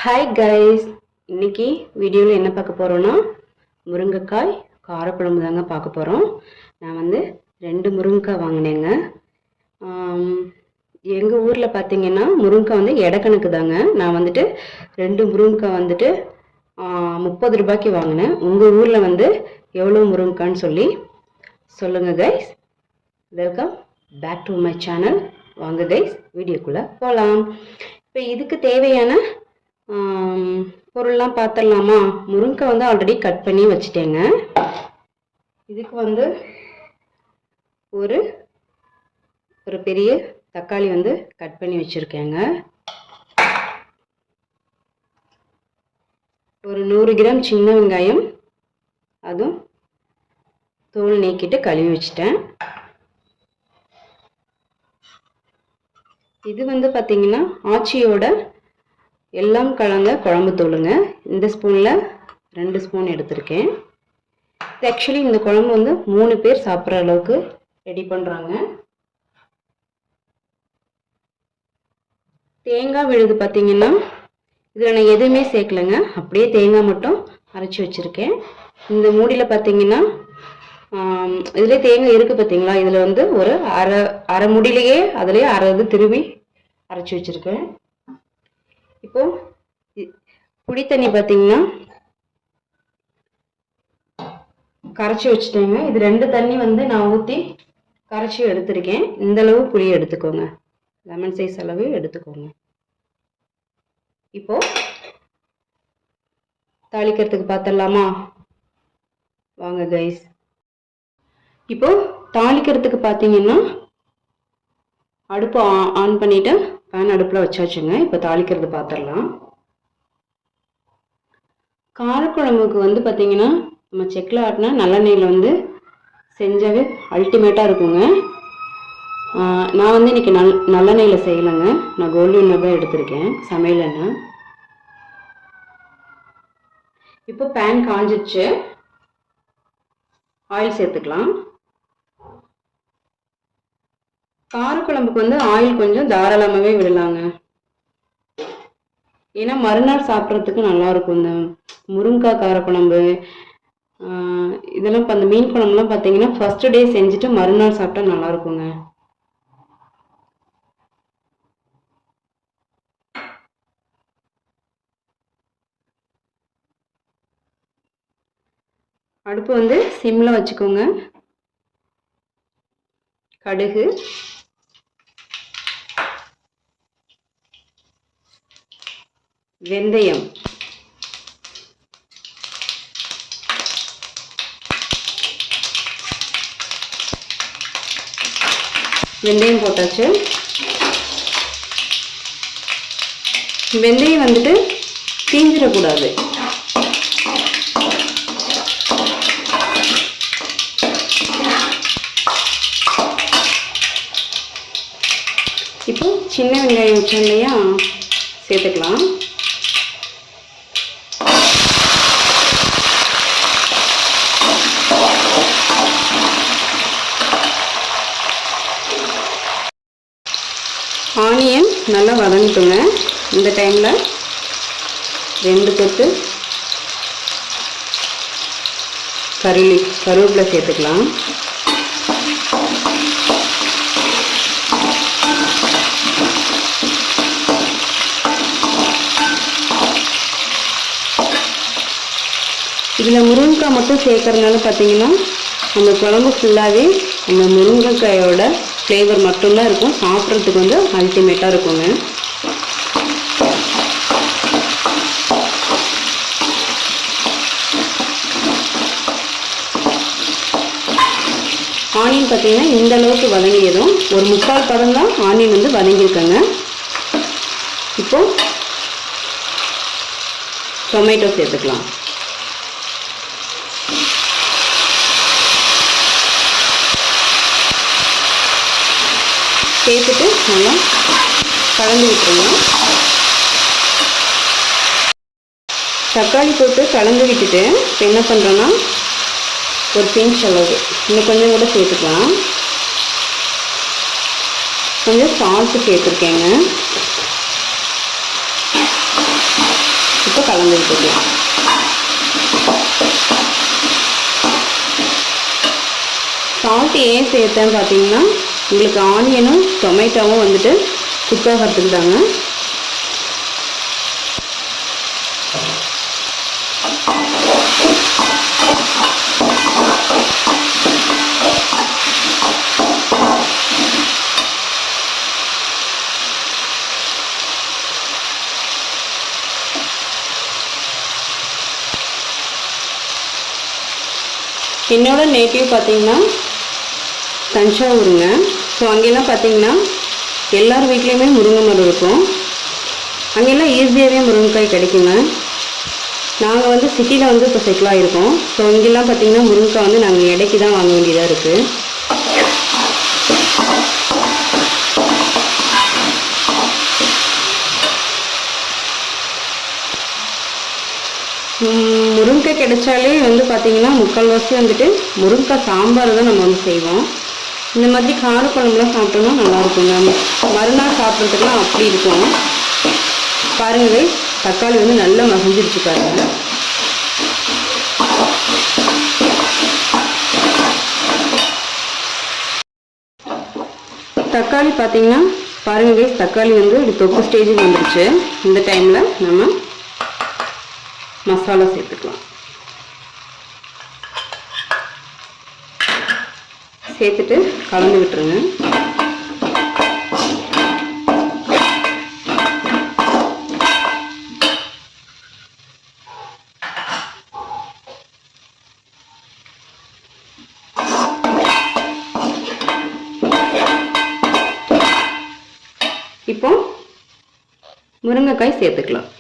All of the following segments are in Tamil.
ஹாய் கைஸ், இன்னைக்கு வீடியோவில் என்ன பார்க்க போகிறோன்னா முருங்கைக்காய் காரக்குழம்பு தாங்க பார்க்க போகிறோம். நான் வந்து 2 முருங்கைக்காய் வாங்கினேங்க. எங்கள் ஊரில் பார்த்தீங்கன்னா முருங்கைக்காய் வந்து எடைக்கணக்கு தாங்க. நான் வந்துட்டு 2 முருங்கைக்காய் வந்துட்டு 30 ரூபாய்க்கு வாங்கினேன். உங்கள் ஊரில் வந்து எவ்வளோ முருங்கைக்கான்னு சொல்லி சொல்லுங்கள் guys. Welcome back to my channel. வாங்க கைஸ், வீடியோக்குள்ளே போகலாம். இப்போ இதுக்கு தேவையான பொருள்லாம் பார்த்துடலாமா? முருங்கை வந்து ஆல்ரெடி கட் பண்ணி வச்சுட்டேங்க. இதுக்கு வந்து ஒரு பெரிய தக்காளி வந்து கட் பண்ணி வச்சுருக்கேங்க. ஒரு 100 கிராம் சின்ன வெங்காயம், அதுவும் தோல் நீக்கிட்டு கழுவி வச்சுட்டேன். இது வந்து பார்த்தீங்கன்னா ஆச்சியோட எல்லாம் கலந்த குழம்பு தூளுங்க. இந்த ஸ்பூனில் 2 ஸ்பூன் எடுத்திருக்கேன். இது ஆக்சுவலி இந்த குழம்பு வந்து 3 பேர் சாப்பிட்ற அளவுக்கு ரெடி பண்ணுறாங்க. தேங்காய் விழுது பார்த்தீங்கன்னா இதில் நான் எதுவுமே சேர்க்கலைங்க, அப்படியே தேங்காய் மட்டும் அரைச்சி வச்சுருக்கேன். இந்த மூடியில் பார்த்தீங்கன்னா இதுலேயே தேங்காய் இருக்குது பார்த்தீங்களா, இதில் வந்து ஒரு அரை முடியிலேயே அதுலேயே அரை இது திருவி அரைச்சி வச்சுருக்கேன். இப்போ புளி தண்ணி பார்த்தீங்கன்னா கரைச்சி வச்சுட்டேங்க. இது 2 தண்ணி வந்து நான் ஊற்றி கரைச்சி எடுத்திருக்கேன். இந்த அளவு புளி எடுத்துக்கோங்க, லெமன் சைஸ் அளவு எடுத்துக்கோங்க. இப்போ தாளிக்கிறதுக்கு பார்த்துடலாமா? வாங்க கைஸ். இப்போ தாளிக்கிறதுக்கு பார்த்தீங்கன்னா அடுப்பு ஆன் பண்ணிட்டு பேன் அடுப்பில் வச்சாச்சுங்க. இப்போ தாளிக்கிறது பார்த்துடலாம். காரக்குழம்புக்கு வந்து பார்த்தீங்கன்னா நம்ம செக்கில் ஆட்டினா நல்லெண்ணெயில் வந்து செஞ்சாவே அல்டிமேட்டாக இருக்குங்க. நான் வந்து இன்றைக்கி நல்லெண்ணெயில் செய்யலைங்க, நான் கோல்டு தான் எடுத்திருக்கேன், சமையல் எண்ணெய். இப்போ பேன் காஞ்சிடுச்சு, ஆயில் சேர்த்துக்கலாம். காரக்குழம்புக்கு வந்து ஆயில் கொஞ்சம் தாராளமாகவே விடலாங்க, ஏன்னா மறுநாள் சாப்பிட்றதுக்கு நல்லாயிருக்கும். இந்த முருங்கைக்காய் காரக்குழம்பு இதெல்லாம் இப்போ அந்த மீன் குழம்புலாம் பார்த்தீங்கன்னா ஃபர்ஸ்ட் டே செஞ்சுட்டு மறுநாள் சாப்பிட்டா நல்லாயிருக்குங்க. அடுப்பு வந்து சிம்மில் வச்சுக்கோங்க. கடுகு, வெந்தயம், வெந்தயம் போட்டாச்சு. வெந்தயம் வந்துட்டு தீஞ்சிடக்கூடாது. இப்போ சின்ன வெங்காயம் வச்சோம் இல்லையா, சேர்த்துக்கலாம். ஆனியன் நல்லா வதங்கிட்டுங்க. இந்த டைமில் 2 கொத்து கருவேப்பிலை சேர்த்துக்கலாம். இதில் முருங்கைக்காய் மட்டும் சேர்க்கறதுனால பார்த்தீங்கன்னா அந்த குழம்பு ஃபுல்லாகவே அந்த முருங்கைக்காயோட ஃப்ளேவர் மட்டும்தான் இருக்கும். சாப்பிட்றதுக்கு வந்து அல்டிமேட்டாக இருக்குங்க. ஆனியன் பார்த்தீங்கன்னா இந்த அளவுக்கு வதங்கியதும் ஒரு 3/4 பதம் தான் ஆனியன் வந்து வதங்கியிருக்கேங்க. இப்போ டொமேட்டோ சேர்த்துக்கலாம். சேர்த்துட்டு நல்லா கலந்து விட்டுருங்க. தக்காளி போட்டு கலந்து விட்டுட்டு இப்போ என்ன பண்ணுறோன்னா ஒரு பிஞ்ச் அளவு இன்னும் கொஞ்சம் கூட சேர்த்துக்கலாம். கொஞ்சம் சால்ட்டு சேர்த்துருக்கேங்க. கலந்து விட்டுக்கலாம். சால்ட் ஏன் சேர்த்தேன்னு பார்த்தீங்கன்னா உங்களுக்கு ஆனியனும் டொமேட்டோவும் வந்துட்டு குக் ஆகிறதுக்கு தாங்க. என்னோட நேட்டிவ் பார்த்தீங்கன்னா தஞ்சாவூருங்க. ஸோ அங்கெல்லாம் பார்த்தீங்கன்னா எல்லார் வீட்லேயுமே முருங்கை மரம் இருக்கும். அங்கெல்லாம் ஈஸியாகவே முருங்கைக்காய் கிடைக்குங்க. நாங்கள் வந்து சிட்டியில் வந்து இப்போ செட்டில் ஆகிருக்கோம். ஸோ இங்கெல்லாம் பார்த்தீங்கன்னா முருங்கைக்காய் வந்து நாங்கள் இடைக்கு தான் வாங்க வேண்டியதாக இருக்குது. முருங்கைக்காய் கிடைச்சாலே வந்து பார்த்திங்கன்னா முக்கால்வாசி வந்துட்டு முருங்கைக்காய் சாம்பார் தான் நம்ம வந்து செய்வோம். இந்த மாதிரி காரக்குழம்புலாம் சாப்பிட்டோம்னா நல்லாயிருக்குங்க. மறுநாள் சாப்பிட்றதுக்குலாம் அப்படி இருக்கும். பாருங்கள், தக்காளி வந்து நல்லா மசிஞ்சிருச்சு பாருங்க. தக்காளி பார்த்தீங்கன்னா பாருங்க, தக்காளி வந்து ஒரு தொக்கு ஸ்டேஜுக்கு வந்துருச்சு. இந்த டைமில் நம்ம மசாலா சேர்த்துக்கலாம். சேர்த்துட்டு கலந்து விட்டுருங்க. இப்போ முருங்கைக்காய் சேர்த்துக்கலாம்.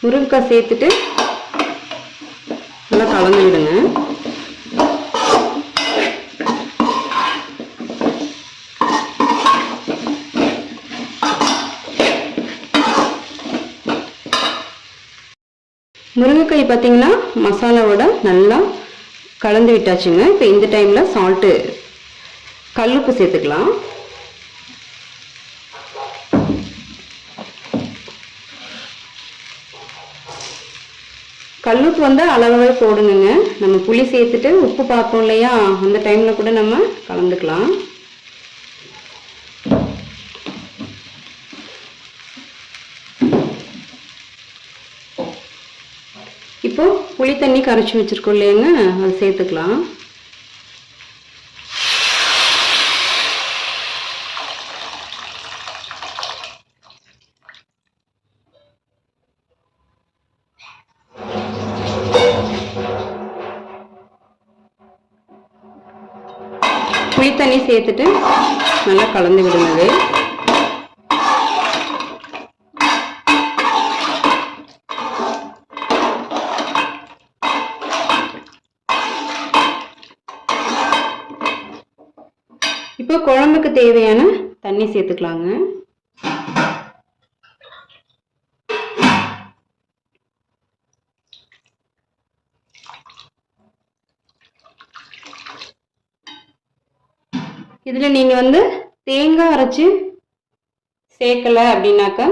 முருங்கைக்காய் சேர்த்துட்டு நல்லா கலந்து விடுங்க. முருங்கைக்காய் பார்த்தீங்கன்னா மசாலாவோட நல்லா கலந்து விட்டாச்சுங்க. இப்போ இந்த டைமில் சால்ட்டு கல்லுப்பு சேர்த்துக்கலாம். கல்லுப்பு வந்து அளவாகவே போடுங்க. நம்ம புளி சேர்த்துட்டு உப்பு பார்ப்போம் இல்லையா, அந்த டைமில் கூட நம்ம கலந்துக்கலாம். இப்போ புளி தண்ணி கரைச்சி வச்சுருக்கோம் இல்லையாங்க, அதை சேர்த்துக்கலாம். புளி தண்ணி சேர்த்துட்டு நல்லா கலந்து விடுங்க. இப்போ குழம்புக்கு தேவையான தண்ணி சேர்த்துக்கலாங்க. இதில் நீங்கள் வந்து தேங்காய் அரைச்சி சேர்க்கலை அப்படின்னாக்கா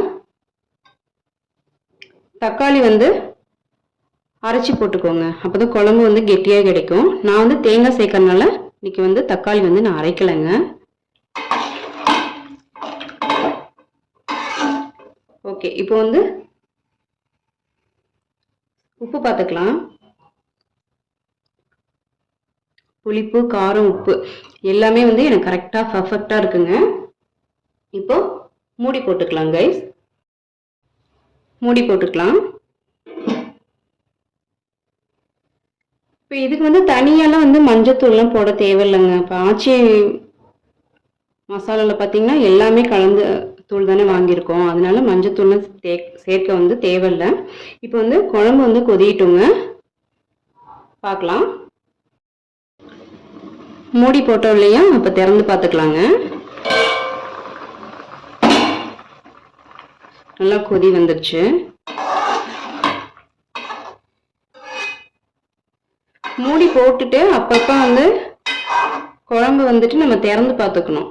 தக்காளி வந்து அரைச்சி போட்டுக்கோங்க. அப்போ தான் குழம்பு வந்து கெட்டியாக கிடைக்கும். நான் வந்து தேங்காய் சேர்க்கறதுனால இன்னைக்கு வந்து தக்காளி வந்து நான் அரைக்கலைங்க. ஓகே, இப்போ வந்து உப்பு பார்த்துக்கலாம். புளிப்பு, காரம், உப்பு எல்லாமே வந்து எனக்கு கரெக்டாக பர்ஃபெக்டாக இருக்குங்க. இப்போ மூடி போட்டுக்கலாம் கைஸ். மூடி போட்டுக்கலாம். இப்போ இதுக்கு வந்து தனியாலாம் வந்து மஞ்சத்தூள்லாம் போட தேவையில்லைங்க. இப்போ ஆச்சி மசாலாவில் பார்த்தீங்கன்னா எல்லாமே கலந்து தூள் தானே வாங்கியிருக்கோம். அதனால மஞ்சத்தூள்லாம் சேர்க்க வந்து தேவையில்லை. இப்போ வந்து குழம்பு வந்து கொதிட்டுங்க, பார்க்கலாம். மூடி போட்டோம் இல்லையா, அப்போ திறந்து பார்த்துக்கலாங்க. நல்லா கொதி வந்துருச்சு. மூடி போட்டுட்டு அப்பப்போ வந்து குழம்பு வந்துட்டு நம்ம திறந்து பார்த்துக்கணும்.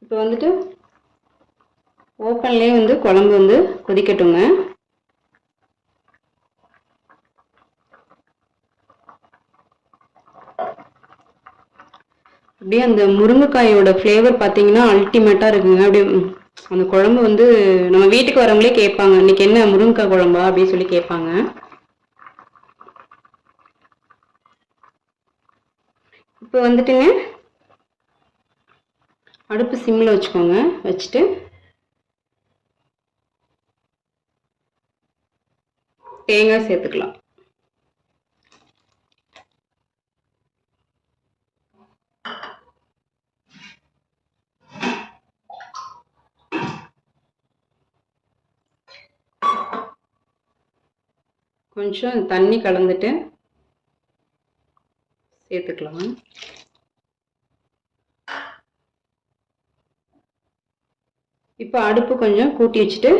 இப்போ வந்துட்டு ஓப்பன்லேயே வந்து குழம்பு வந்து கொதிக்கட்டுங்க. அப்படியே அந்த முருங்கைக்காயோட ஃப்ளேவர் பார்த்தீங்கன்னா அல்டிமேட்டாக இருக்குங்க. அப்படியே அந்த குழம்பு வந்து நம்ம வீட்டுக்கு வரவங்களே கேட்பாங்க, இன்னைக்கு என்ன முருங்கைக்காய் குழம்பா அப்படின்னு சொல்லி கேட்பாங்க. இப்போ வந்துட்டுங்க அடுப்பு சிம்மில் வச்சுக்கோங்க. வச்சுட்டு தேங்காய் சேர்த்துக்கலாம். கொஞ்சம் தண்ணி கலந்துட்டு சேர்த்துக்கலாம். இப்போ அடுப்பு கொஞ்சம் கூட்டி வச்சுட்டு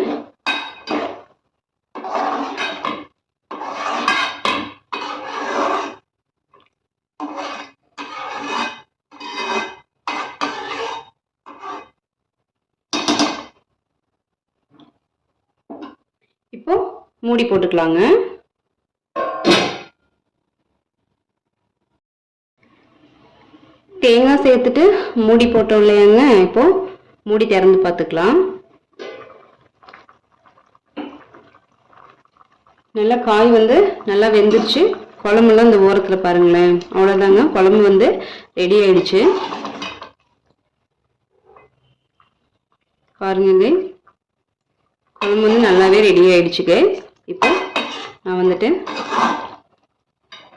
இப்போ மூடி போட்டுக்கலாங்க. தேங்காய் சேர்த்துட்டு மூடி போட்டோம் இல்லையாங்க. இப்போ மூடி திறந்து பார்த்துக்கலாம். நல்லா காய் வந்து நல்லா வெந்துருச்சு. குழம்புலாம் இந்த ஓரத்தில் பாருங்களேன். அவ்வளோதாங்க, குழம்பு வந்து ரெடி ஆயிடுச்சு. பாருங்க, குழம்பு வந்து நல்லாவே ரெடி ஆயிடுச்சுங்க. இப்போ நான் வந்துட்டு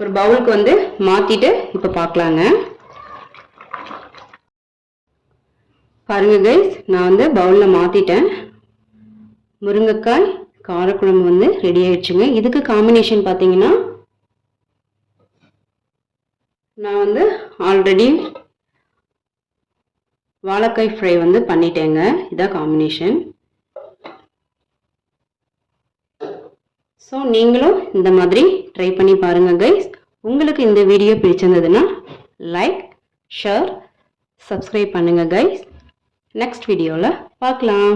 ஒரு பவுலுக்கு வந்து மாற்றிட்டு இப்போ பார்க்கலாங்க. பாருங்க கைஸ், நான் வந்து பவுலில் மாற்றிட்டேன். முருங்கைக்காய் காரக்குழம்பு வந்து ரெடி ஆயிடுச்சுங்க. இதுக்கு காம்பினேஷன் பார்த்தீங்கன்னா நான் வந்து ஆல்ரெடி வாழைக்காய் ஃப்ரை வந்து பண்ணிட்டேங்க. இதான் காம்பினேஷன். ஸோ நீங்களும் இந்த மாதிரி ட்ரை பண்ணி பாருங்க கைஸ். உங்களுக்கு இந்த வீடியோ பிடிச்சிருந்ததுன்னா லைக், ஷேர், சப்ஸ்கிரைப் பண்ணுங்க கைஸ். நெக்ஸ்ட் வீடியோவில் பார்க்கலாம்.